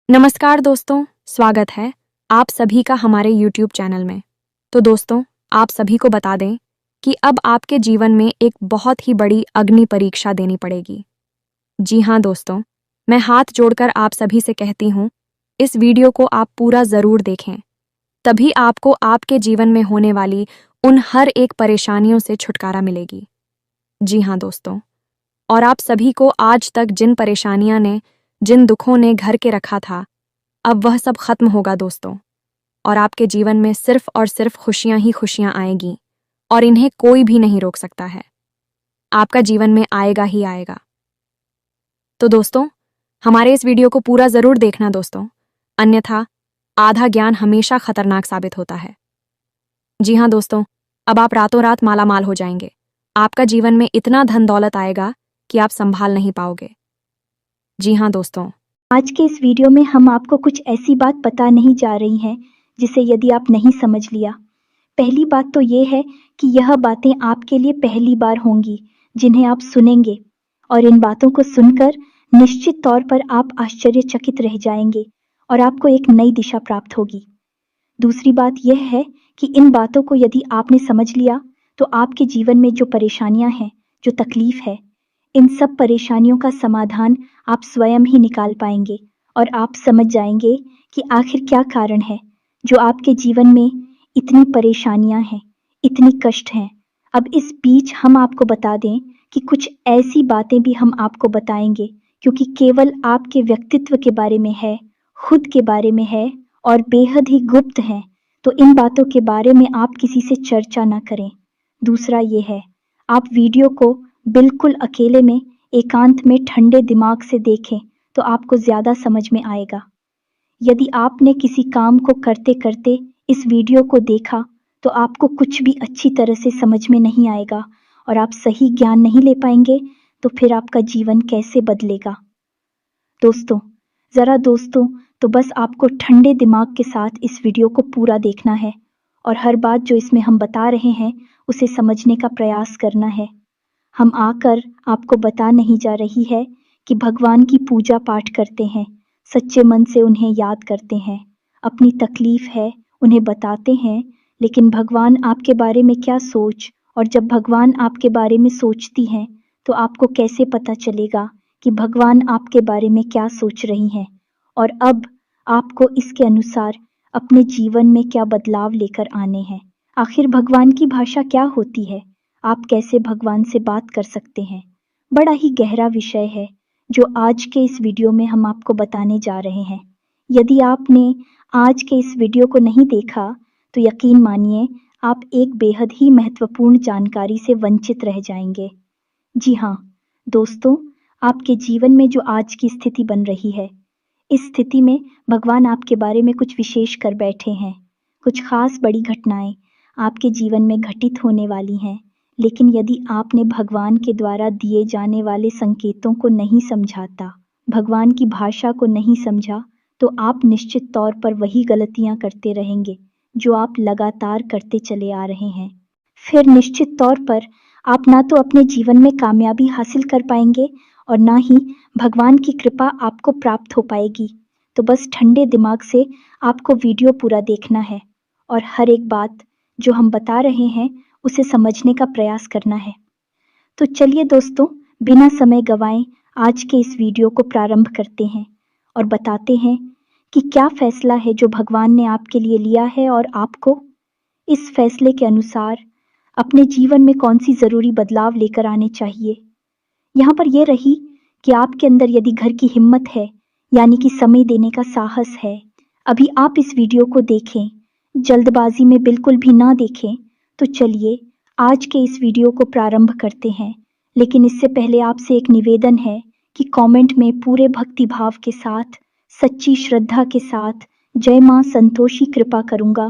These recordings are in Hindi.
नमस्कार दोस्तों, स्वागत है आप सभी का हमारे YouTube चैनल में। तो दोस्तों, आप सभी को बता दें कि अब आपके जीवन में एक बहुत ही बड़ी अग्नि परीक्षा देनी पड़ेगी। जी हाँ दोस्तों, मैं हाथ जोड़कर आप सभी से कहती हूँ, इस वीडियो को आप पूरा ज़रूर देखें। तभी आपको आपके जीवन में होने वाली उन हर एक परेशानियों से छुटकारा मिलेगी। जी हाँ दोस्तों, और आप सभी को आज तक जिन दुखों ने घर के रखा था, अब वह सब खत्म होगा दोस्तों, और आपके जीवन में सिर्फ और सिर्फ खुशियां ही खुशियां आएंगी और इन्हें कोई भी नहीं रोक सकता है। आपका जीवन में आएगा ही आएगा। तो दोस्तों, हमारे इस वीडियो को पूरा जरूर देखना दोस्तों, अन्यथा आधा ज्ञान हमेशा खतरनाक साबित होता है। जी हाँ दोस्तों, अब आप रातों रात माला माल हो जाएंगे। आपका जीवन में इतना धन दौलत आएगा कि आप संभाल नहीं पाओगे। जी हाँ दोस्तों, आज के इस वीडियो में हम आपको कुछ ऐसी बात बता नहीं जा रही हैं जिसे यदि आप नहीं समझ लिया। पहली बात तो ये है कि यह बातें आपके लिए पहली बार होंगी जिन्हें आप सुनेंगे, और इन बातों को सुनकर निश्चित तौर पर आप आश्चर्यचकित रह जाएंगे और आपको एक नई दिशा प्राप्त होगी। दूसरी बात यह है कि इन बातों को यदि आपने समझ लिया तो आपके जीवन में जो परेशानियां हैं, जो तकलीफ है, इन सब परेशानियों का समाधान आप स्वयं ही निकाल पाएंगे और आप समझ जाएंगे कि आखिर क्या कारण है जो आपके जीवन में इतनी परेशानियां हैं, इतनी कष्ट हैं। अब इस बीच हम आपको बता दें कि कुछ ऐसी बातें भी हम आपको बताएंगे क्योंकि केवल आपके व्यक्तित्व के बारे में है, खुद के बारे में है और बेहद ही गुप्त हैं, तो इन बातों के बारे में आप किसी से चर्चा ना करें। दूसरा ये है, आप वीडियो को बिल्कुल अकेले में एकांत में ठंडे दिमाग से देखें तो आपको ज़्यादा समझ में आएगा। यदि आपने किसी काम को करते करते इस वीडियो को देखा तो आपको कुछ भी अच्छी तरह से समझ में नहीं आएगा और आप सही ज्ञान नहीं ले पाएंगे, तो फिर आपका जीवन कैसे बदलेगा। दोस्तों तो बस आपको ठंडे दिमाग के साथ इस वीडियो को पूरा देखना है और हर बात जो इसमें हम बता रहे हैं उसे समझने का प्रयास करना है। हम आकर आपको बता नहीं जा रही है कि भगवान की पूजा पाठ करते हैं, सच्चे मन से उन्हें याद करते हैं, अपनी तकलीफ है उन्हें बताते हैं, लेकिन भगवान आपके बारे में क्या सोच, और जब भगवान आपके बारे में सोचती हैं तो आपको कैसे पता चलेगा कि भगवान आपके बारे में क्या सोच रही हैं, और अब आपको इसके अनुसार अपने जीवन में क्या बदलाव लेकर आने हैं। आखिर भगवान की भाषा क्या होती है, आप कैसे भगवान से बात कर सकते हैं। बड़ा ही गहरा विषय है जो आज के इस वीडियो में हम आपको बताने जा रहे हैं। यदि आपने आज के इस वीडियो को नहीं देखा तो यकीन मानिए आप एक बेहद ही महत्वपूर्ण जानकारी से वंचित रह जाएंगे। जी हाँ दोस्तों, आपके जीवन में जो आज की स्थिति बन रही है, इस स्थिति में भगवान आपके बारे में कुछ विशेष कर बैठे हैं। कुछ खास बड़ी घटनाएं आपके जीवन में घटित होने वाली हैं, लेकिन यदि आपने भगवान के द्वारा दिए जाने वाले संकेतों को नहीं समझाता, भगवान की भाषा को नहीं समझा, तो आप निश्चित तौर पर वही गलतियां करते रहेंगे जो आप लगातार करते चले आ रहे हैं। फिर निश्चित तौर पर आप ना तो अपने जीवन में कामयाबी हासिल कर पाएंगे और ना ही भगवान की कृपा आपको प्राप्त हो पाएगी। तो बस ठंडे दिमाग से आपको वीडियो पूरा देखना है और हर एक बात जो हम बता रहे हैं उसे समझने का प्रयास करना है। तो चलिए दोस्तों, बिना समय गवाएं आज के इस वीडियो को प्रारंभ करते हैं और बताते हैं कि क्या फैसला है जो भगवान ने आपके लिए लिया है और आपको इस फैसले के अनुसार अपने जीवन में कौन सी ज़रूरी बदलाव लेकर आने चाहिए। यहाँ पर यह रही कि आपके अंदर यदि घर की हिम्मत है, यानी कि समय देने का साहस है, अभी आप इस वीडियो को देखें, जल्दबाजी में बिल्कुल भी ना देखें। तो चलिए आज के इस वीडियो को प्रारंभ करते हैं, लेकिन इससे पहले आपसे एक निवेदन है कि कमेंट में पूरे भक्ति भाव के साथ, सच्ची श्रद्धा के साथ जय माँ संतोषी कृपा करूँगा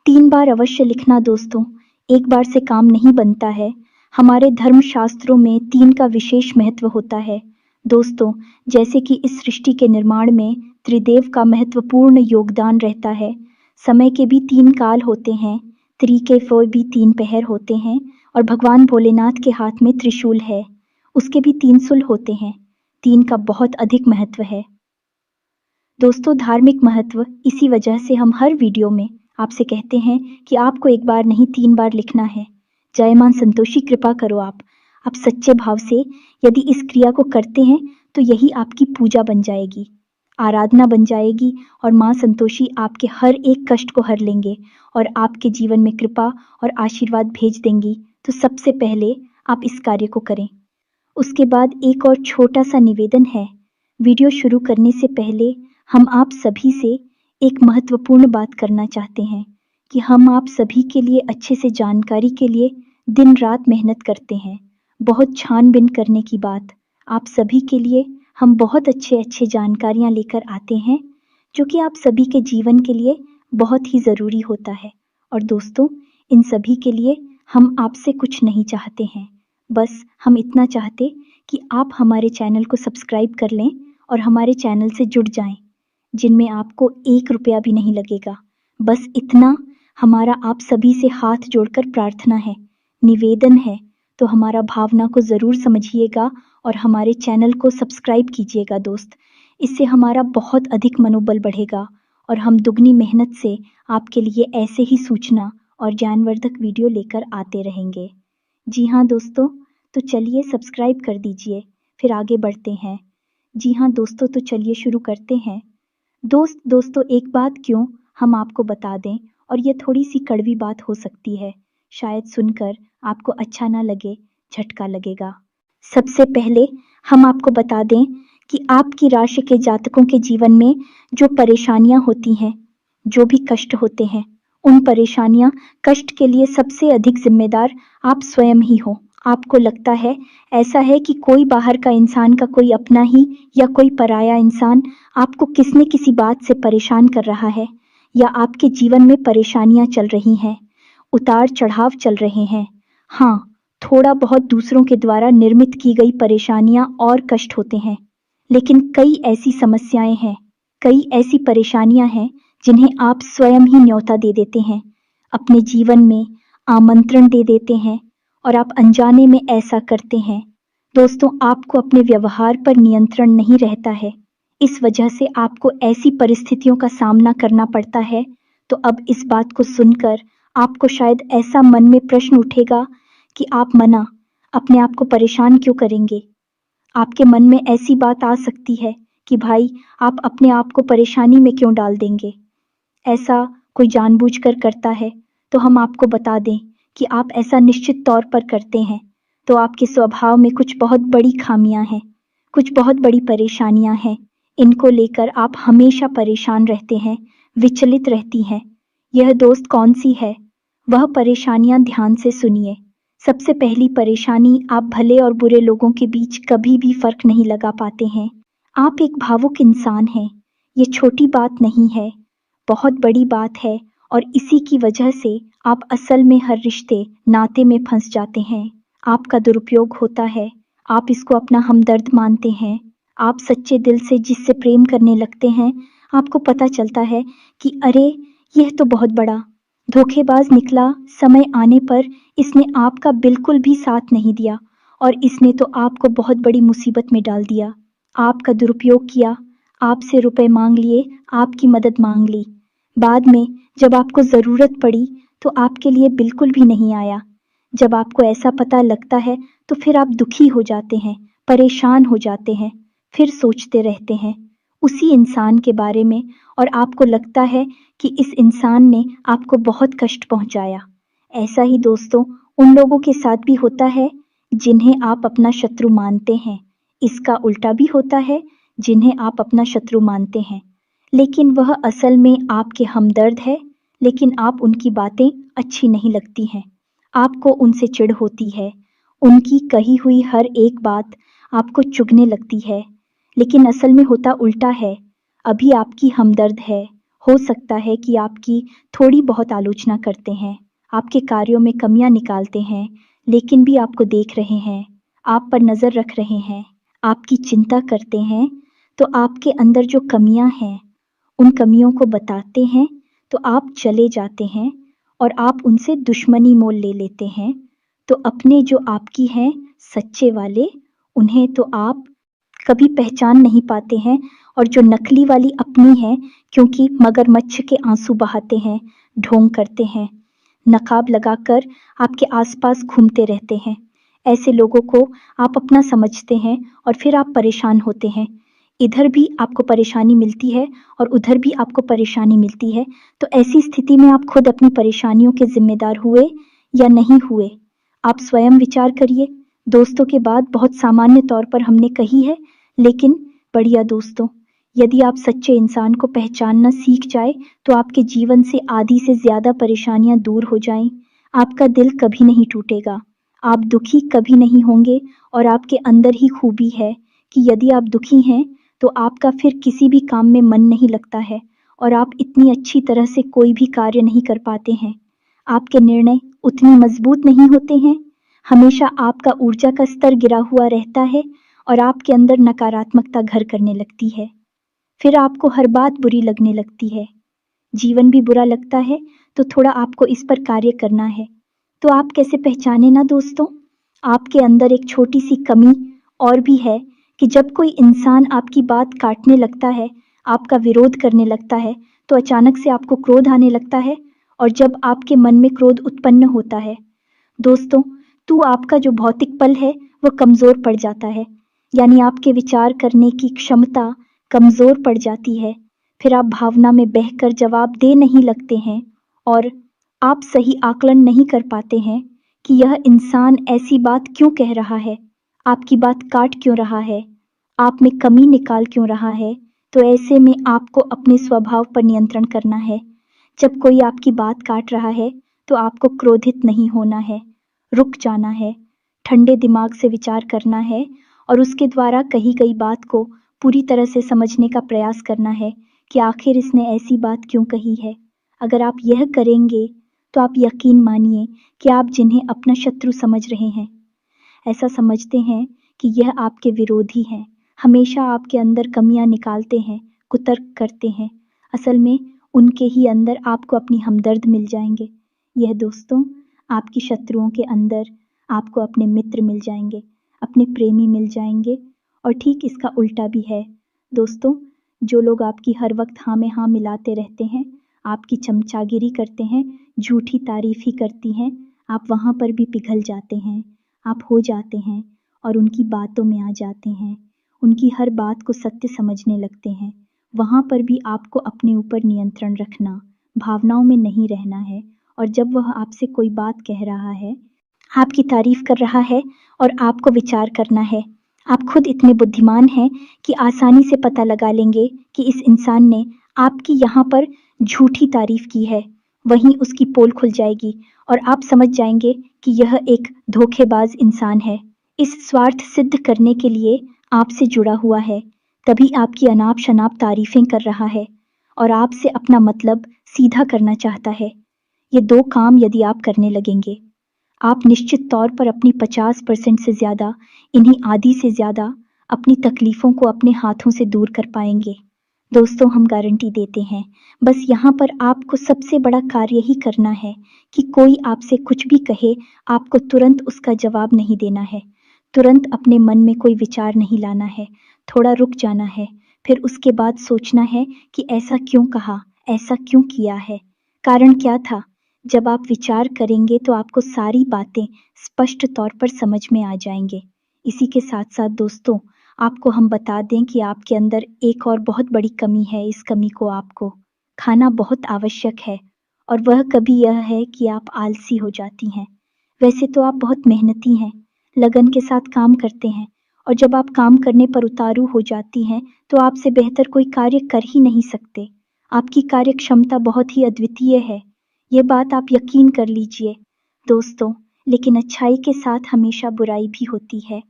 3 बार अवश्य लिखना दोस्तों, एक बार से काम नहीं बनता है। हमारे धर्म शास्त्रों में 3 का विशेष महत्व होता है दोस्तों, जैसे कि इस सृष्टि के निर्माण में त्रिदेव का महत्वपूर्ण योगदान रहता है। समय के भी 3 काल होते हैं, त्रि के भी 3 पहर होते हैं, और भगवान भोलेनाथ के हाथ में त्रिशूल है, उसके भी 3 सुल होते हैं। 3 का बहुत अधिक महत्व है दोस्तों, धार्मिक महत्व इसी वजह से हम हर वीडियो में आपसे कहते हैं कि आपको एक बार नहीं 3 बार लिखना है। जय मां संतोषी, कृपा करो आप सच्चे भाव से यदि इस क्रिया को करते हैं तो यही आपकी पूजा बन जाएगी, आराधना बन जाएगी और मां संतोषी आपके हर एक कष्ट को हर लेंगे और आपके जीवन में कृपा और आशीर्वाद भेज देंगी। तो सबसे पहले आप इस कार्य को करें। उसके बाद एक और छोटा सा निवेदन है। वीडियो शुरू करने से पहले हम आप सभी से एक महत्वपूर्ण बात करना चाहते हैं कि हम आप सभी के लिए अच्छे से जानकारी के लिए दिन रात मेहनत करते हैं। बहुत छानबीन करने की बात, आप सभी के लिए हम बहुत अच्छे जानकारियाँ लेकर आते हैं जो कि आप सभी के जीवन के लिए बहुत ही ज़रूरी होता है। और दोस्तों, इन सभी के लिए हम आपसे कुछ नहीं चाहते हैं, बस हम इतना चाहते कि आप हमारे चैनल को सब्सक्राइब कर लें और हमारे चैनल से जुड़ जाएं, जिनमें आपको 1 रुपया भी नहीं लगेगा। बस इतना हमारा आप सभी से हाथ जोड़कर प्रार्थना है, निवेदन है। तो हमारा भावना को ज़रूर समझिएगा और हमारे चैनल को सब्सक्राइब कीजिएगा दोस्त। इससे हमारा बहुत अधिक मनोबल बढ़ेगा और हम दुगनी मेहनत से आपके लिए ऐसे ही सूचना और ज्ञानवर्धक वीडियो लेकर आते रहेंगे। जी हाँ दोस्तों, तो चलिए सब्सक्राइब कर दीजिए, फिर आगे बढ़ते हैं। जी हाँ दोस्तों, तो चलिए शुरू करते हैं। दोस्तों, एक बात क्यों हम आपको बता दें, और ये थोड़ी सी कड़वी बात हो सकती है, शायद सुनकर आपको अच्छा ना लगे, झटका लगेगा। सबसे पहले हम आपको बता दें कि आपकी राशि के जातकों के जीवन में जो परेशानियां होती हैं, जो भी कष्ट होते हैं, उन परेशानियां कष्ट के लिए सबसे अधिक जिम्मेदार आप स्वयं ही हो। आपको लगता है ऐसा है कि कोई बाहर का इंसान का कोई अपना ही या कोई पराया इंसान आपको किसी न किसी बात से परेशान कर रहा है, या आपके जीवन में परेशानियां चल रही हैं, उतार चढ़ाव चल रहे हैं। हाँ, थोड़ा बहुत दूसरों के द्वारा निर्मित की गई परेशानियां और कष्ट होते हैं, लेकिन कई ऐसी समस्याएं हैं, कई ऐसी परेशानियां हैं जिन्हें आप स्वयं ही न्योता दे देते हैं, अपने जीवन में आमंत्रण दे देते हैं और आप अनजाने में ऐसा करते हैं। दोस्तों, आपको अपने व्यवहार पर नियंत्रण नहीं रहता है, इस वजह से आपको ऐसी परिस्थितियों का सामना करना पड़ता है। तो अब इस बात को सुनकर आपको शायद ऐसा मन में प्रश्न उठेगा कि आप मना अपने आप को परेशान क्यों करेंगे। आपके मन में ऐसी बात आ सकती है कि भाई, आप अपने आप को परेशानी में क्यों डाल देंगे, ऐसा कोई जानबूझकर करता है। तो हम आपको बता दें कि आप ऐसा निश्चित तौर पर करते हैं, तो आपके स्वभाव में कुछ बहुत बड़ी खामियां हैं, कुछ बहुत बड़ी परेशानियां हैं। इनको लेकर आप हमेशा परेशान रहते हैं, विचलित रहती हैं। यह दोस्त कौन सी है, वह परेशानियां ध्यान से सुनिए। सबसे पहली परेशानी, आप भले और बुरे लोगों के बीच कभी भी फर्क नहीं लगा पाते हैं। आप एक भावुक इंसान हैं, ये छोटी बात नहीं है, बहुत बड़ी बात है। और इसी की वजह से आप असल में हर रिश्ते नाते में फंस जाते हैं। आपका दुरुपयोग होता है, आप इसको अपना हमदर्द मानते हैं। आप सच्चे दिल से जिससे प्रेम करने लगते हैं, आपको पता चलता है कि अरे, यह तो बहुत बड़ा धोखेबाज निकला। समय आने पर इसने आपका बिल्कुल भी साथ नहीं दिया और इसने तो आपको बहुत बड़ी मुसीबत में डाल दिया। आपका दुरुपयोग किया, आपसे रुपए मांग लिए, आपकी मदद मांग ली। बाद में जब आपको ज़रूरत पड़ी तो आपके लिए बिल्कुल भी नहीं आया। जब आपको ऐसा पता लगता है तो फिर आप दुखी हो जाते हैं, परेशान हो जाते हैं, फिर सोचते रहते हैं उसी इंसान के बारे में और आपको लगता है कि इस इंसान ने आपको बहुत कष्ट पहुंचाया। ऐसा ही दोस्तों उन लोगों के साथ भी होता है जिन्हें आप अपना शत्रु मानते हैं। इसका उल्टा भी होता है, जिन्हें आप अपना शत्रु मानते हैं लेकिन वह असल में आपके हमदर्द है, लेकिन आप उनकी बातें अच्छी नहीं लगती हैं, आपको उनसे चिढ़ होती है, उनकी कही हुई हर एक बात आपको चुभने लगती है। लेकिन असल में होता उल्टा है, अभी आपकी हमदर्द है। हो सकता है कि आपकी थोड़ी बहुत आलोचना करते हैं, आपके कार्यों में कमियां निकालते हैं, लेकिन भी आपको देख रहे हैं, आप पर नज़र रख रहे हैं, आपकी चिंता करते हैं। तो आपके अंदर जो कमियां हैं, उन कमियों को बताते हैं तो आप चले जाते हैं और आप उनसे दुश्मनी मोल ले लेते हैं। तो अपने जो आपकी हैं सच्चे वाले, उन्हें तो आप कभी पहचान नहीं पाते हैं, और जो नकली वाली अपनी है, क्योंकि मगरमच्छ के आंसू बहाते हैं, ढोंग करते हैं, नकाब लगाकर आपके आसपास घूमते रहते हैं। ऐसे लोगों को आप अपना समझते हैं और फिर आप परेशान होते हैं। इधर भी आपको परेशानी मिलती है और उधर भी आपको परेशानी मिलती है। तो ऐसी स्थिति में आप खुद अपनी परेशानियों के ज़िम्मेदार हुए या नहीं हुए? आप स्वयं विचार करिए। दोस्तों के बात बहुत सामान्य तौर पर हमने कही है, लेकिन बढ़िया दोस्तों, यदि आप सच्चे इंसान को पहचानना सीख जाए, तो आपके जीवन से आधी से ज़्यादा परेशानियाँ दूर हो जाएँ। आपका दिल कभी नहीं टूटेगा, आप दुखी कभी नहीं होंगे, और आपके अंदर ही खूबी है कि यदि आप दुखी हैं, तो आपका फिर किसी भी काम में मन नहीं लगता है और आप इतनी अच्छी तरह से कोई भी कार्य नहीं कर पाते हैं। आपके निर्णय उतने मजबूत नहीं होते हैं, हमेशा आपका ऊर्जा का स्तर गिरा हुआ रहता है और आपके अंदर नकारात्मकता घर करने लगती है। फिर आपको हर बात बुरी लगने लगती है, जीवन भी बुरा लगता है, तो थोड़ा आपको इस पर कार्य करना है। तो आप कैसे पहचाने ना दोस्तों? आपके अंदर एक छोटी सी कमी और भी है कि जब कोई इंसान आपकी बात काटने लगता है, आपका विरोध करने लगता है, तो अचानक से आपको क्रोध आने लगता है, और जब आपके मन में क्रोध उत्पन्न होता है, दोस्तों, तो आपका जो भौतिक पल है वो कमज़ोर पड़ जाता है, यानी आपके विचार करने की क्षमता कमज़ोर पड़ जाती है। फिर आप भावना में बहकर जवाब दे नहीं लगते हैं, और आप सही आकलन नहीं कर पाते हैं कि यह इंसान ऐसी बात क्यों कह रहा है, आपकी बात काट क्यों रहा है, आप में कमी निकाल क्यों रहा है। तो ऐसे में आपको अपने स्वभाव पर नियंत्रण करना है। जब कोई आपकी बात काट रहा है, तो आपको क्रोधित नहीं होना है, रुक जाना है, ठंडे दिमाग से विचार करना है और उसके द्वारा कही गई बात को पूरी तरह से समझने का प्रयास करना है कि आखिर इसने ऐसी बात क्यों कही है। अगर आप यह करेंगे, तो आप यकीन मानिए कि आप जिन्हें अपना शत्रु समझ रहे हैं, ऐसा समझते हैं कि यह आपके विरोधी हैं, हमेशा आपके अंदर कमियां निकालते हैं, कुतर्क करते हैं। असल में उनके ही अंदर आपको अपनी हमदर्द मिल जाएंगे। यह दोस्तों, आपकी शत्रुओं के अंदर आपको अपने मित्र मिल जाएंगे, अपने प्रेमी मिल जाएंगे। और ठीक इसका उल्टा भी है दोस्तों। जो लोग आपकी हर वक्त हाँ में हाँ मिलाते रहते हैं, आपकी चमचागिरी करते हैं, झूठी तारीफ ही करती हैं, आप वहाँ पर भी पिघल जाते हैं, आप हो जाते हैं और उनकी बातों में आ जाते हैं, उनकी हर बात को सत्य समझने लगते हैं। वहाँ पर भी आपको अपने ऊपर नियंत्रण रखना, भावनाओं में नहीं रहना है। और जब वह आपसे कोई बात कह रहा है, आपकी तारीफ कर रहा है, और आपको विचार करना है। आप खुद इतने बुद्धिमान हैं कि आसानी से पता लगा लेंगे कि इस इंसान ने आपकी यहाँ पर झूठी तारीफ की है। वहीं उसकी पोल खुल जाएगी और आप समझ जाएंगे कि यह एक धोखेबाज इंसान है। इस स्वार्थ सिद्ध करने के लिए आपसे जुड़ा हुआ है, तभी आपकी अनाप शनाप तारीफें कर रहा है और आपसे अपना मतलब सीधा करना चाहता है। ये दो काम यदि आप करने लगेंगे, आप निश्चित तौर पर अपनी 50% से ज़्यादा, इन्हीं आधी से ज़्यादा अपनी तकलीफ़ों को अपने हाथों से दूर कर पाएंगे। दोस्तों, हम गारंटी देते हैं। बस यहाँ पर आपको सबसे बड़ा कार्य ही करना है कि कोई आपसे कुछ भी कहे, आपको तुरंत उसका जवाब नहीं देना है, तुरंत अपने मन में कोई विचार नहीं लाना है, थोड़ा रुक जाना है, फिर उसके बाद सोचना है कि ऐसा क्यों कहा, ऐसा क्यों किया है, कारण क्या था। जब आप विचार करेंगे तो आपको सारी बातें स्पष्ट तौर पर समझ में आ जाएंगे। इसी के साथ साथ दोस्तों, आपको हम बता दें कि आपके अंदर एक और बहुत बड़ी कमी है। इस कमी को आपको खाना बहुत आवश्यक है, और वह कभी यह है कि आप आलसी हो जाती हैं। वैसे तो आप बहुत मेहनती हैं, लगन के साथ काम करते हैं, और जब आप काम करने पर उतारू हो जाती हैं, तो आपसे बेहतर कोई कार्य कर ही नहीं सकते। आपकी कार्य क्षमता बहुत ही अद्वितीय है, ये बात आप यकीन कर लीजिए दोस्तों। लेकिन अच्छाई के साथ हमेशा बुराई भी होती है।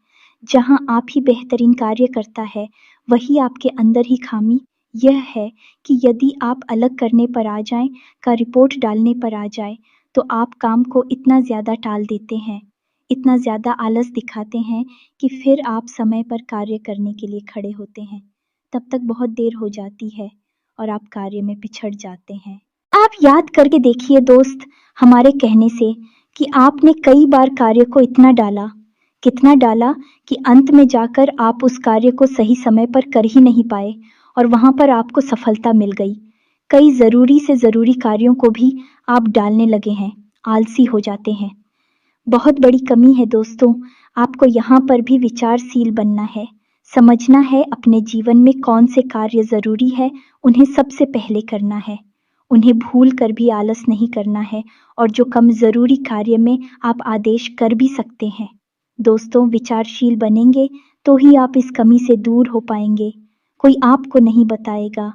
जहाँ आप ही बेहतरीन कार्य करता है, वही आपके अंदर ही खामी यह है कि यदि आप अलग करने पर आ जाएं, का रिपोर्ट डालने पर आ जाए, तो आप काम को इतना ज़्यादा टाल देते हैं, इतना ज़्यादा आलस दिखाते हैं कि फिर आप समय पर कार्य करने के लिए खड़े होते हैं। तब तक बहुत देर हो जाती है और आप कार्य में पिछड़ जाते हैं। आप याद करके देखिए दोस्त, हमारे कहने से कि आपने कई बार कार्य को इतना डाला कितना डाला कि अंत में जाकर आप उस कार्य को सही समय पर कर ही नहीं पाए और वहां पर आपको सफलता मिल गई। कई ज़रूरी से ज़रूरी कार्यों को भी आप डालने लगे हैं, आलसी हो जाते हैं। बहुत बड़ी कमी है दोस्तों, आपको यहाँ पर भी विचारशील बनना है। समझना है अपने जीवन में कौन से कार्य ज़रूरी है, उन्हें सबसे पहले करना है। उन्हें भूल कर भी आलस नहीं करना है और जो कम ज़रूरी कार्य में आप आदेश कर भी सकते हैं। दोस्तों, विचारशील बनेंगे तो ही आप इस कमी से दूर हो पाएंगे। कोई आपको नहीं बताएगा।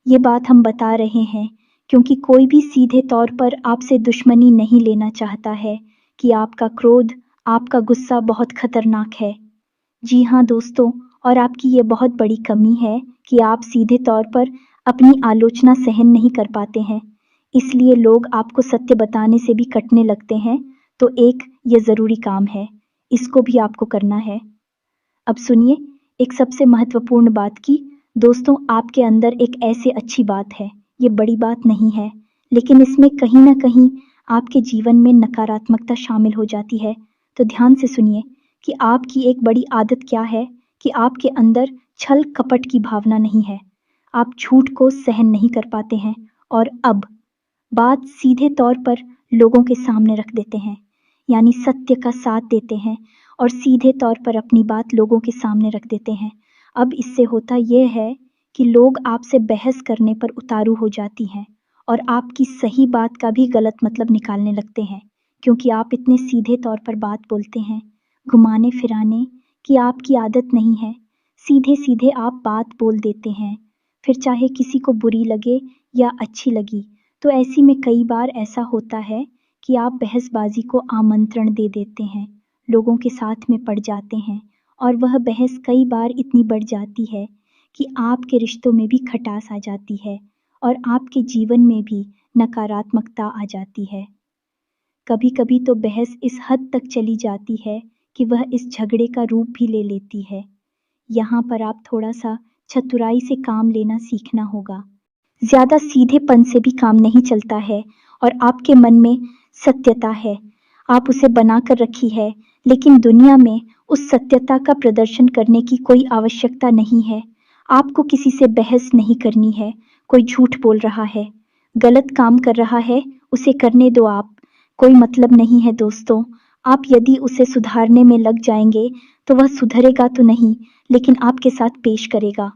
ये बात हम बता रहे हैं क्योंकि कोई भी सीधे तौर पर आपसे दुश्मनी नहीं लेना चाहता है कि आपका क्रोध, आपका गुस्सा बहुत खतरनाक है। जी हाँ दोस्तों, और आपकी ये बहुत बड़ी कमी है कि आप सीधे तौर पर अपनी आलोचना सहन नहीं कर पाते हैं। इसलिए लोग आपको सत्य बताने से भी कटने लगते हैं। तो एक ये ज़रूरी काम है, इसको भी आपको करना है। अब सुनिए एक सबसे महत्वपूर्ण बात की। दोस्तों, आपके अंदर एक ऐसे अच्छी बात है, ये बड़ी बात नहीं है, लेकिन इसमें कहीं ना कहीं आपके जीवन में नकारात्मकता शामिल हो जाती है। तो ध्यान से सुनिए कि आपकी एक बड़ी आदत क्या है कि आपके अंदर छल कपट की भावना नहीं है। आप झूठ को सहन नहीं कर पाते हैं और अब बात सीधे तौर पर लोगों के सामने रख देते हैं, यानी सत्य का साथ देते हैं और सीधे तौर पर अपनी बात लोगों के सामने रख देते हैं। अब इससे होता यह है कि लोग आपसे बहस करने पर उतारू हो जाती हैं और आपकी सही बात का भी गलत मतलब निकालने लगते हैं, क्योंकि आप इतने सीधे तौर पर बात बोलते हैं। घुमाने फिराने की आपकी आदत नहीं है, सीधे सीधे आप बात बोल देते हैं, फिर चाहे किसी को बुरी लगे या अच्छी लगी। तो ऐसी में कई बार ऐसा होता है कि आप बहसबाजी को आमंत्रण दे देते हैं, लोगों के साथ में पड़ जाते हैं और वह बहस कई बार इतनी बढ़ जाती है कि आपके रिश्तों में भी खटास आ जाती है और आपके जीवन में भी नकारात्मकता आ जाती है। कभी कभी तो बहस इस हद तक चली जाती है कि वह इस झगड़े का रूप भी ले लेती है। यहाँ पर आप थोड़ा सा चतुराई से काम लेना सीखना होगा। ज्यादा सीधेपन से भी काम नहीं चलता है और आपके मन में सत्यता है, आप उसे बनाकर रखी है, लेकिन दुनिया में उस सत्यता का प्रदर्शन करने की कोई आवश्यकता नहीं है। आपको किसी से बहस नहीं करनी है। कोई झूठ बोल रहा है, गलत काम कर रहा है, उसे करने दो आप, कोई मतलब नहीं है दोस्तों। आप यदि उसे सुधारने में लग जाएंगे तो वह सुधरेगा तो नहीं, लेकिन आपके साथ पेश करेगा,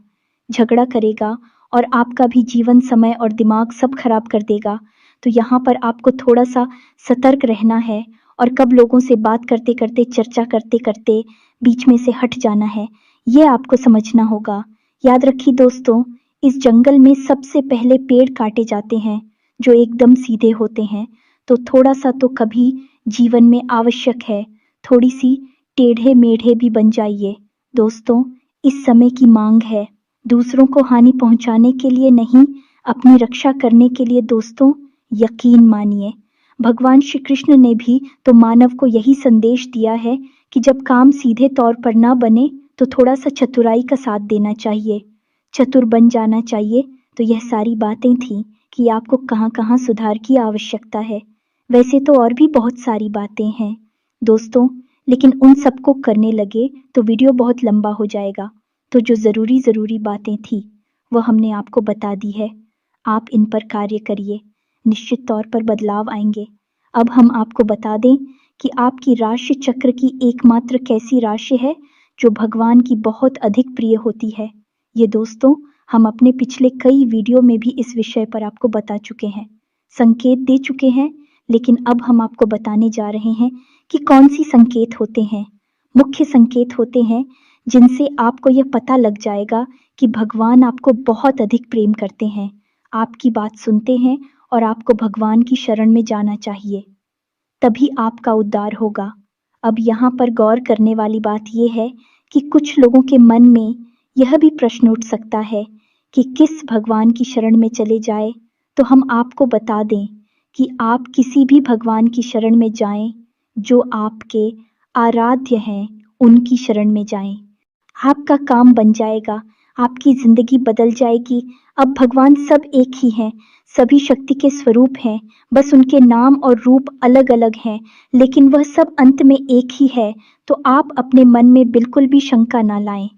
झगड़ा करेगा और आपका भी जीवन, समय और दिमाग सब खराब कर देगा। तो यहाँ पर आपको थोड़ा सा सतर्क रहना है और कब लोगों से बात करते करते, चर्चा करते करते बीच में से हट जाना है, ये आपको समझना होगा। याद रखिए दोस्तों, इस जंगल में सबसे पहले पेड़ काटे जाते हैं जो एकदम सीधे होते हैं। तो थोड़ा सा तो कभी जीवन में आवश्यक है, थोड़ी सी टेढ़े मेढ़े भी बन जाइए। दोस्तों, इस समय की मांग है, दूसरों को हानि पहुंचाने के लिए नहीं, अपनी रक्षा करने के लिए। दोस्तों, यकीन मानिए, भगवान श्री कृष्ण ने भी तो मानव को यही संदेश दिया है कि जब काम सीधे तौर पर ना बने तो थोड़ा सा चतुराई का साथ देना चाहिए, चतुर बन जाना चाहिए। तो यह सारी बातें थी कि आपको कहाँ कहाँ सुधार की आवश्यकता है। वैसे तो और भी बहुत सारी बातें हैं दोस्तों, लेकिन उन सबको करने लगे तो वीडियो बहुत लंबा हो जाएगा। तो जो ज़रूरी बातें थी वो हमने आपको बता दी है। आप इन पर कार्य करिए, निश्चित तौर पर बदलाव आएंगे। अब हम आपको बता दें कि आपकी राशि चक्र की एकमात्र कैसी राशि है जो भगवान की बहुत अधिक प्रिय होती है। ये दोस्तों, हम अपने पिछले कई वीडियो में भी इस विषय पर आपको बता चुके हैं, संकेत दे चुके हैं, लेकिन अब हम आपको बताने जा रहे हैं कि कौन सी संकेत होते हैं, मुख्य संकेत होते हैं जिनसे आपको यह पता लग जाएगा कि भगवान आपको बहुत अधिक प्रेम करते हैं, आपकी बात सुनते हैं और आपको भगवान की शरण में जाना चाहिए, तभी आपका उद्धार होगा। अब यहाँ पर गौर करने वाली बात यह है कि कुछ लोगों के मन में यह भी प्रश्न उठ सकता है कि किस भगवान की शरण में चले जाए। तो हम आपको बता दें कि आप किसी भी भगवान की शरण में जाएं जो आपके आराध्य हैं, उनकी शरण में जाएं। आपका काम बन जाएगा, आपकी जिंदगी बदल जाएगी, अब भगवान सब एक ही हैं, सभी शक्ति के स्वरूप हैं, बस उनके नाम और रूप अलग अलग हैं, लेकिन वह सब अंत में एक ही है। तो आप अपने मन में बिल्कुल भी शंका ना लाएं।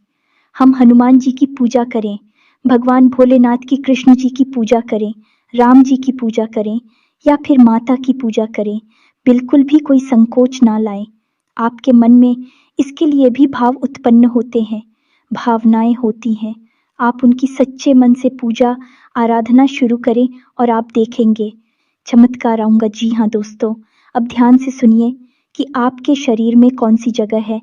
हम हनुमान जी की पूजा करें, भगवान भोलेनाथ की, कृष्ण जी की पूजा करें, राम जी की पूजा करें या फिर माता की पूजा करें, बिल्कुल भी कोई संकोच ना लाएं। आपके मन में इसके लिए भी भाव उत्पन्न होते हैं, भावनाएं होती हैं। आप उनकी सच्चे मन से पूजा आराधना शुरू करें और आप देखेंगे चमत्कार आऊंगा। जी हाँ दोस्तों, अब ध्यान से सुनिए कि आपके शरीर में कौन सी जगह है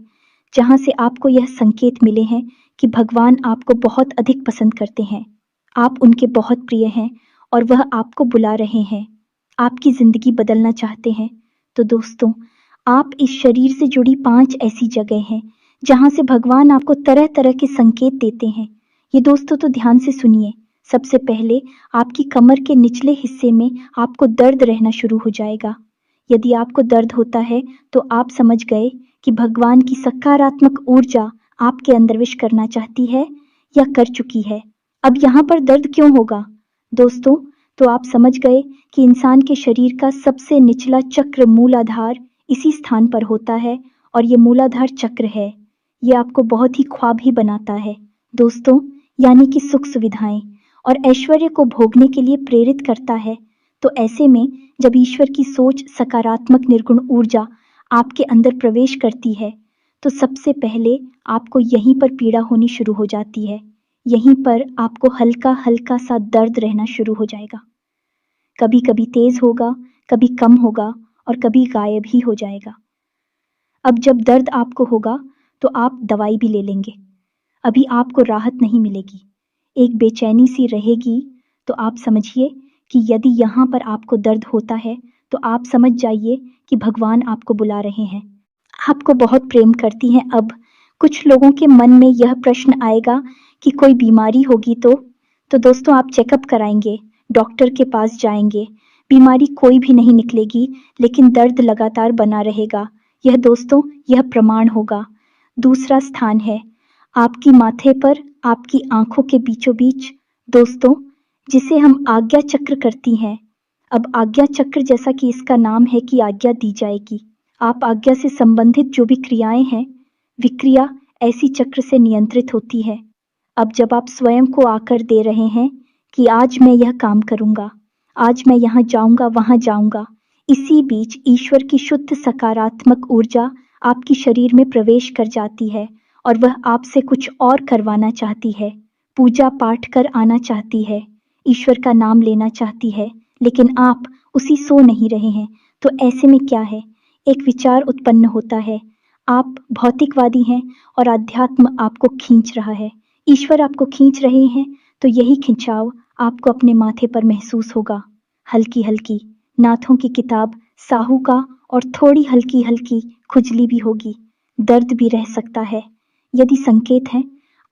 जहाँ से आपको यह संकेत मिले हैं कि भगवान आपको बहुत अधिक पसंद करते हैं, आप उनके बहुत प्रिय हैं और वह आपको बुला रहे हैं, आपकी जिंदगी बदलना चाहते हैं। तो दोस्तों, आप इस शरीर से जुड़ी 5 ऐसी जगह हैं जहाँ से भगवान आपको तरह तरह के संकेत देते हैं। ये दोस्तों तो ध्यान से सुनिए। सबसे पहले आपकी कमर के निचले हिस्से में आपको दर्द रहना शुरू हो जाएगा। यदि आपको दर्द होता है तो आप समझ गए कि भगवान की सकारात्मक ऊर्जा आपके अंदर विश करना चाहती है या कर चुकी है। अब यहाँ पर दर्द क्यों होगा दोस्तों? तो आप समझ गए कि इंसान के शरीर का सबसे निचला चक्र मूलाधार इसी स्थान पर होता है और ये मूलाधार चक्र है, ये आपको बहुत ही ख्वाबी बनाता है दोस्तों, यानी कि सुख सुविधाएं और ऐश्वर्य को भोगने के लिए प्रेरित करता है। तो ऐसे में जब ईश्वर की सोच, सकारात्मक निर्गुण ऊर्जा आपके अंदर प्रवेश करती है तो सबसे पहले आपको यहीं पर पीड़ा होनी शुरू हो जाती है। यहीं पर आपको हल्का हल्का सा दर्द रहना शुरू हो जाएगा। कभी कभी तेज होगा, कभी कम होगा और कभी गायब ही हो जाएगा। अब जब दर्द आपको होगा तो आप दवाई भी ले लेंगे, अभी आपको राहत नहीं मिलेगी, एक बेचैनी सी रहेगी। तो आप समझिए कि यदि यहाँ पर आपको दर्द होता है तो आप समझ जाइए कि भगवान आपको बुला रहे हैं, आपको बहुत प्रेम करती हैं। अब कुछ लोगों के मन में यह प्रश्न आएगा कि कोई बीमारी होगी तो दोस्तों आप चेकअप कराएंगे, डॉक्टर के पास जाएंगे, बीमारी कोई भी नहीं निकलेगी, लेकिन दर्द लगातार बना रहेगा। यह दोस्तों, यह प्रमाण होगा। दूसरा स्थान है आपकी माथे पर, आपकी आंखों के बीचों बीच दोस्तों, जिसे हम आज्ञा चक्र करती हैं। अब आज्ञा चक्र, जैसा कि इसका नाम है कि आज्ञा दी जाएगी, आप आज्ञा से संबंधित जो भी क्रियाएं हैं, विक्रिया ऐसी चक्र से नियंत्रित होती है। अब जब आप स्वयं को आकर दे रहे हैं कि आज मैं यह काम करूंगा, आज मैं यहाँ जाऊंगा, वहां जाऊंगा, इसी बीच ईश्वर की शुद्ध सकारात्मक ऊर्जा आपकी शरीर में प्रवेश कर जाती है और वह आपसे कुछ और करवाना चाहती है, पूजा पाठ कर आना चाहती है, ईश्वर का नाम लेना चाहती है, लेकिन आप उसी सो नहीं रहे हैं। तो ऐसे में क्या है, एक विचार उत्पन्न होता है, आप भौतिकवादी हैं और अध्यात्म आपको खींच रहा है, ईश्वर आपको खींच रहे हैं। तो यही खिंचाव आपको अपने माथे पर महसूस होगा, हल्की हल्की नाथों की किताब साहू का, और थोड़ी हल्की हल्की खुजली भी होगी, दर्द भी रह सकता है। यदि संकेत है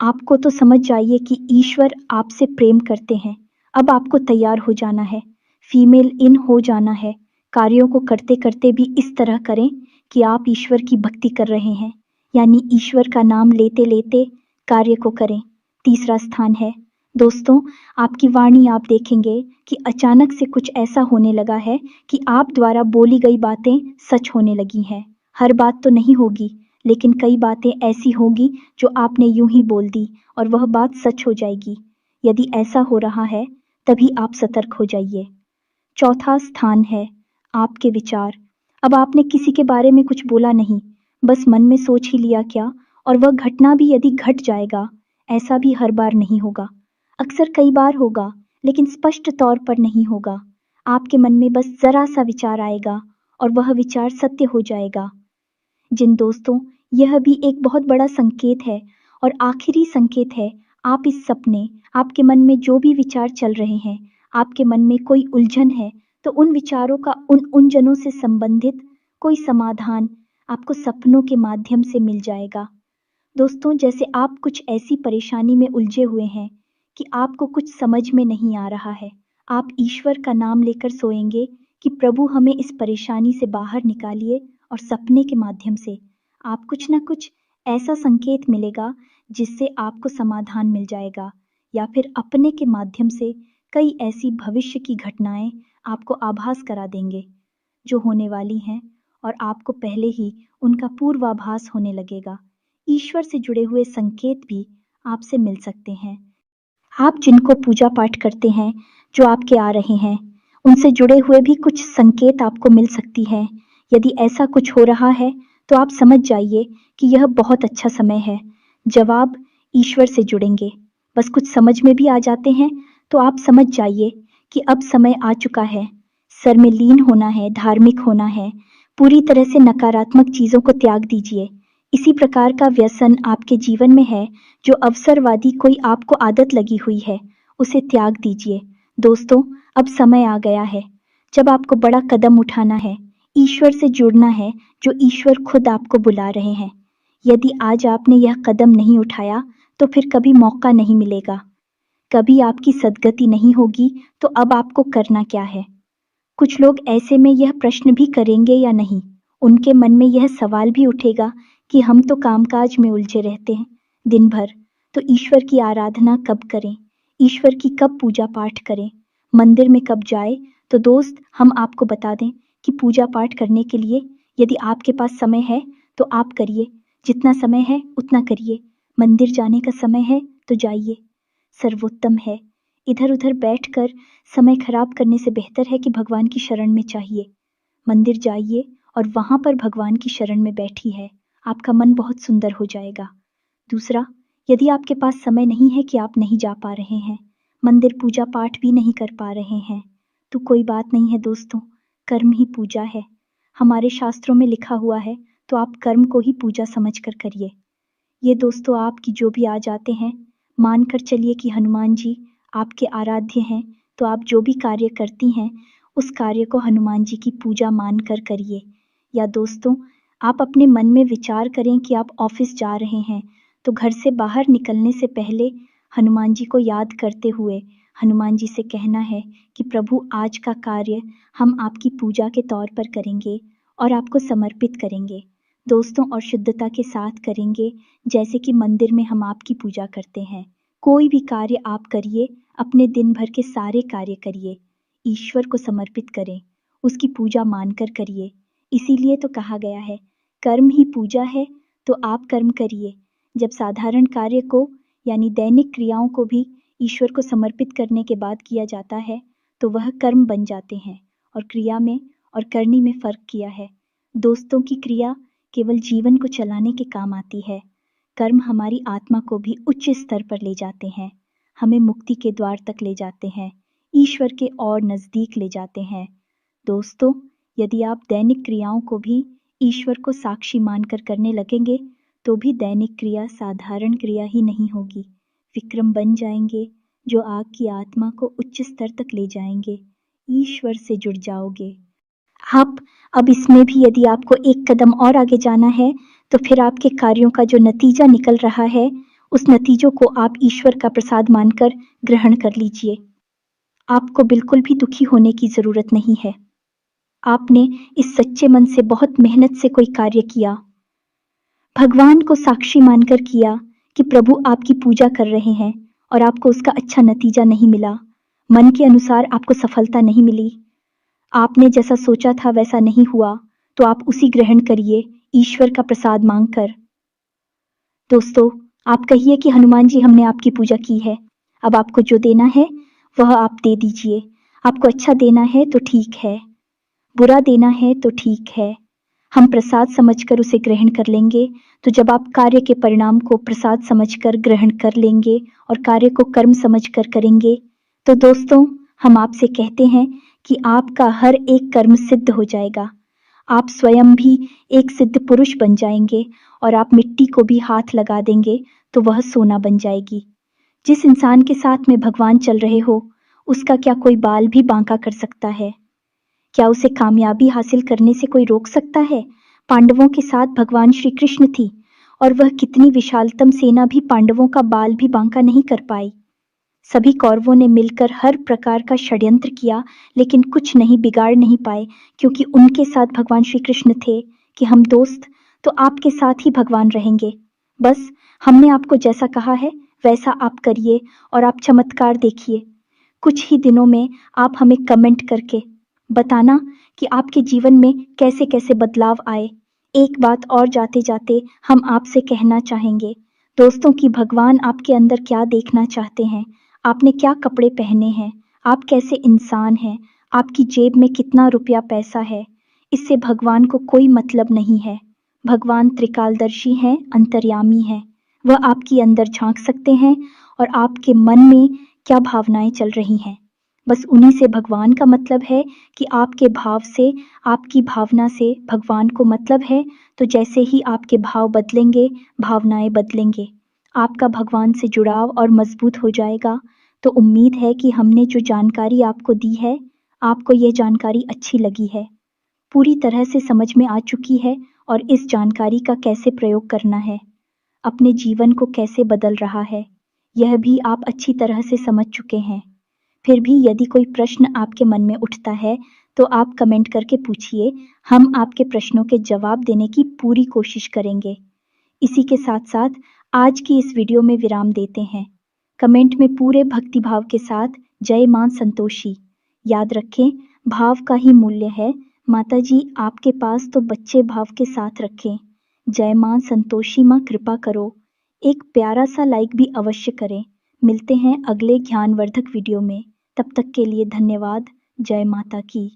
आपको तो समझ जाइए कि ईश्वर आपसे प्रेम करते हैं। अब आपको तैयार हो जाना है, फीमेल इन हो जाना है, कार्यों को करते करते भी इस तरह करें कि आप ईश्वर की भक्ति कर रहे हैं, यानी ईश्वर का नाम लेते लेते कार्य को करें। तीसरा स्थान है दोस्तों, आपकी वाणी, आप देखेंगे कि अचानक से कुछ ऐसा होने लगा है कि आप द्वारा बोली गई बातें सच होने लगी हैं। हर बात तो नहीं होगी, लेकिन कई बातें ऐसी होगी जो आपने यूं ही बोल दी और वह बात सच हो जाएगी। यदि ऐसा हो रहा है तभी आप सतर्क हो जाइए। चौथा स्थान है आपके विचार। अब आपने किसी के बारे में कुछ बोला नहीं, बस मन में सोच ही लिया क्या, और वह घटना भी यदि घट जाएगा, ऐसा भी हर बार नहीं होगा, अक्सर कई बार होगा, लेकिन स्पष्ट तौर पर नहीं होगा। आपके मन में बस जरा सा विचार आएगा और वह विचार सत्य हो जाएगा। जिन दोस्तों, यह भी एक बहुत बड़ा संकेत है और आखिरी संकेत है। आप इस सपने, आपके मन में जो भी विचार चल रहे हैं, आपके मन में कोई उलझन है, तो उन विचारों का उन उलझनों से संबंधित कोई समाधान आपको सपनों के माध्यम से मिल जाएगा। दोस्तों, जैसे आप कुछ ऐसी परेशानी में उलझे हुए हैं कि आपको कुछ समझ में नहीं आ रहा है, आप ईश्वर का नाम लेकर सोएंगे कि प्रभु हमें इस परेशानी से बाहर निकालिए, और सपने के माध्यम से आप कुछ ना कुछ ऐसा संकेत मिलेगा जिससे आपको समाधान मिल जाएगा, या फिर अपने के माध्यम से कई ऐसी भविष्य की घटनाएं आपको आभास करा देंगे जो होने वाली हैं, और आपको पहले ही उनका पूर्वाभास होने लगेगा। ईश्वर से जुड़े हुए संकेत भी आपसे मिल सकते हैं। आप जिनको पूजा पाठ करते हैं, जो आपके आ रहे हैं, उनसे जुड़े हुए भी कुछ संकेत आपको मिल सकती हैं। यदि ऐसा कुछ हो रहा है तो आप समझ जाइए कि यह बहुत अच्छा समय है जब आप ईश्वर से जुड़ेंगे। बस कुछ समझ में भी आ जाते हैं तो आप समझ जाइए कि अब समय आ चुका है। सर में लीन होना है, धार्मिक होना है, पूरी तरह से नकारात्मक चीज़ों को त्याग दीजिए। इसी प्रकार का व्यसन आपके जीवन में है जो अवसरवादी कोई आपको आदत लगी हुई है, उसे त्याग दीजिए। दोस्तों, अब समय आ गया है जब आपको बड़ा कदम उठाना है, ईश्वर से जुड़ना है, जो ईश्वर खुद आपको बुला रहे हैं। यदि आज आपने यह कदम नहीं उठाया तो फिर कभी मौका नहीं मिलेगा, कभी आपकी सद्गति नहीं होगी। तो अब आपको करना क्या है? कुछ लोग ऐसे में यह प्रश्न भी करेंगे या नहीं, उनके मन में यह सवाल भी उठेगा कि हम तो कामकाज में उलझे रहते हैं दिन भर, तो ईश्वर की आराधना कब करें, ईश्वर की कब पूजा पाठ करें, मंदिर में कब जाए। तो दोस्त, हम आपको बता दें कि पूजा पाठ करने के लिए यदि आपके पास समय है तो आप करिए, जितना समय है उतना करिए। मंदिर जाने का समय है तो जाइए, सर्वोत्तम है। इधर उधर बैठकर समय खराब करने से बेहतर है कि भगवान की शरण में चाहिए। मंदिर जाइए और वहां पर भगवान की शरण में बैठी है, आपका मन बहुत सुंदर हो जाएगा। दूसरा, यदि आपके पास समय नहीं है कि आप नहीं जा पा रहे हैं, मंदिर पूजा पाठ भी नहीं कर पा रहे हैं, तो कोई बात नहीं है दोस्तों, कर्म ही पूजा है। हमारे शास्त्रों में लिखा हुआ है, तो आप कर्म को ही पूजा समझकर करिए। ये दोस्तों आपकी जो भी आ जाते हैं, मानकर चलिए कि हनुमान जी आपके आराध्य हैं, तो आप जो भी कार्य करती हैं उस कार्य को हनुमान जी की पूजा मानकर करिए। या दोस्तों, आप अपने मन में विचार करें कि आप ऑफिस जा रहे हैं, तो घर से बाहर निकलने से पहले हनुमान जी को याद करते हुए हनुमान जी से कहना है कि प्रभु, आज का कार्य हम आपकी पूजा के तौर पर करेंगे और आपको समर्पित करेंगे दोस्तों, और शुद्धता के साथ करेंगे, जैसे कि मंदिर में हम आपकी पूजा करते हैं। कोई भी कार्य आप करिए, अपने दिन भर के सारे कार्य करिए, ईश्वर को समर्पित करें, उसकी पूजा मानकर करिए। इसीलिए तो कहा गया है, कर्म ही पूजा है, तो आप कर्म करिए। जब साधारण कार्य को यानी दैनिक क्रियाओं को भी ईश्वर को समर्पित करने के बाद किया जाता है, तो वह कर्म बन जाते हैं। और क्रिया में और करनी में फर्क किया है दोस्तों, की क्रिया केवल जीवन को चलाने के काम आती है, कर्म हमारी आत्मा को भी उच्च स्तर पर ले जाते हैं, हमें मुक्ति के द्वार तक ले जाते हैं, ईश्वर के और नजदीक ले जाते हैं। दोस्तों, यदि आप दैनिक क्रियाओं को भी ईश्वर को साक्षी मानकर करने लगेंगे, तो भी दैनिक क्रिया साधारण क्रिया ही नहीं होगी, विक्रम बन जाएंगे जो आपकी आत्मा को उच्च स्तर तक ले जाएंगे, ईश्वर से जुड़ जाओगे आप। अब इसमें भी यदि आपको एक कदम और आगे जाना है, तो फिर आपके कार्यों का जो नतीजा निकल रहा है, उस नतीजों को आप ईश्वर का प्रसाद मानकर ग्रहण कर लीजिए। आपको बिल्कुल भी दुखी होने की जरूरत नहीं है। आपने इस सच्चे मन से बहुत मेहनत से कोई कार्य किया, भगवान को साक्षी मानकर किया कि प्रभु आपकी पूजा कर रहे हैं, और आपको उसका अच्छा नतीजा नहीं मिला, मन के अनुसार आपको सफलता नहीं मिली, आपने जैसा सोचा था वैसा नहीं हुआ, तो आप उसी ग्रहण करिए ईश्वर का प्रसाद मांगकर। दोस्तों, आप कहिए कि हनुमान जी, हमने आपकी पूजा की है, अब आपको जो देना है वह आप दे दीजिए। आपको अच्छा देना है तो ठीक है, बुरा देना है तो ठीक है, हम प्रसाद समझकर उसे ग्रहण कर लेंगे। तो जब आप कार्य के परिणाम को प्रसाद समझकर ग्रहण कर लेंगे और कार्य को कर्म समझकर करेंगे, तो दोस्तों, हम आपसे कहते हैं कि आपका हर एक कर्म सिद्ध हो जाएगा। आप स्वयं भी एक सिद्ध पुरुष बन जाएंगे, और आप मिट्टी को भी हाथ लगा देंगे तो वह सोना बन जाएगी। जिस इंसान के साथ में भगवान चल रहे हो, उसका क्या कोई बाल भी बांका कर सकता है? क्या उसे कामयाबी हासिल करने से कोई रोक सकता है? पांडवों के साथ भगवान श्री कृष्ण थी, और वह कितनी विशालतम सेना भी पांडवों का बाल भी बांका नहीं कर पाई। सभी कौरवों ने मिलकर हर प्रकार का षड्यंत्र किया, लेकिन कुछ नहीं बिगाड़ नहीं पाए, क्योंकि उनके साथ भगवान श्री कृष्ण थे कि हम दोस्त, तो आपके साथ ही भगवान रहेंगे। बस हमने आपको जैसा कहा है वैसा आप करिए और आप चमत्कार देखिए। कुछ ही दिनों में आप हमें कमेंट करके बताना कि आपके जीवन में कैसे कैसे बदलाव आए। एक बात और जाते जाते हम आपसे कहना चाहेंगे दोस्तों कि भगवान आपके अंदर क्या देखना चाहते हैं, आपने क्या कपड़े पहने हैं, आप कैसे इंसान हैं, आपकी जेब में कितना रुपया पैसा है, इससे भगवान को कोई मतलब नहीं है। भगवान त्रिकालदर्शी हैं, अंतर्यामी हैं। वह आपके अंदर झांक सकते हैं और आपके मन में क्या भावनाएं चल रही हैं, बस उन्हीं से भगवान का मतलब है कि आपके भाव से, आपकी भावना से भगवान को मतलब है। तो जैसे ही आपके भाव बदलेंगे, भावनाएं बदलेंगे, आपका भगवान से जुड़ाव और मजबूत हो जाएगा। तो उम्मीद है कि हमने जो जानकारी आपको दी है, आपको यह जानकारी अच्छी लगी है, पूरी तरह से समझ में आ चुकी है और इस जानकारी का कैसे प्रयोग करना है, अपने जीवन को कैसे बदल रहा है, यह भी आप अच्छी तरह से समझ चुके हैं। फिर भी यदि कोई प्रश्न आपके मन में उठता है तो आप कमेंट करके पूछिए, हम आपके प्रश्नों के जवाब देने की पूरी कोशिश करेंगे। इसी के साथ साथ आज की इस वीडियो में विराम देते हैं। कमेंट में पूरे भक्तिभाव के साथ जय मां संतोषी याद रखें, भाव का ही मूल्य है। माता जी आपके पास तो बच्चे भाव के साथ रखें। जय मां संतोषी मां कृपा करो। एक प्यारा सा लाइक भी अवश्य करें। मिलते हैं अगले ज्ञानवर्धक वीडियो में। तब तक के लिए धन्यवाद। जय माता की।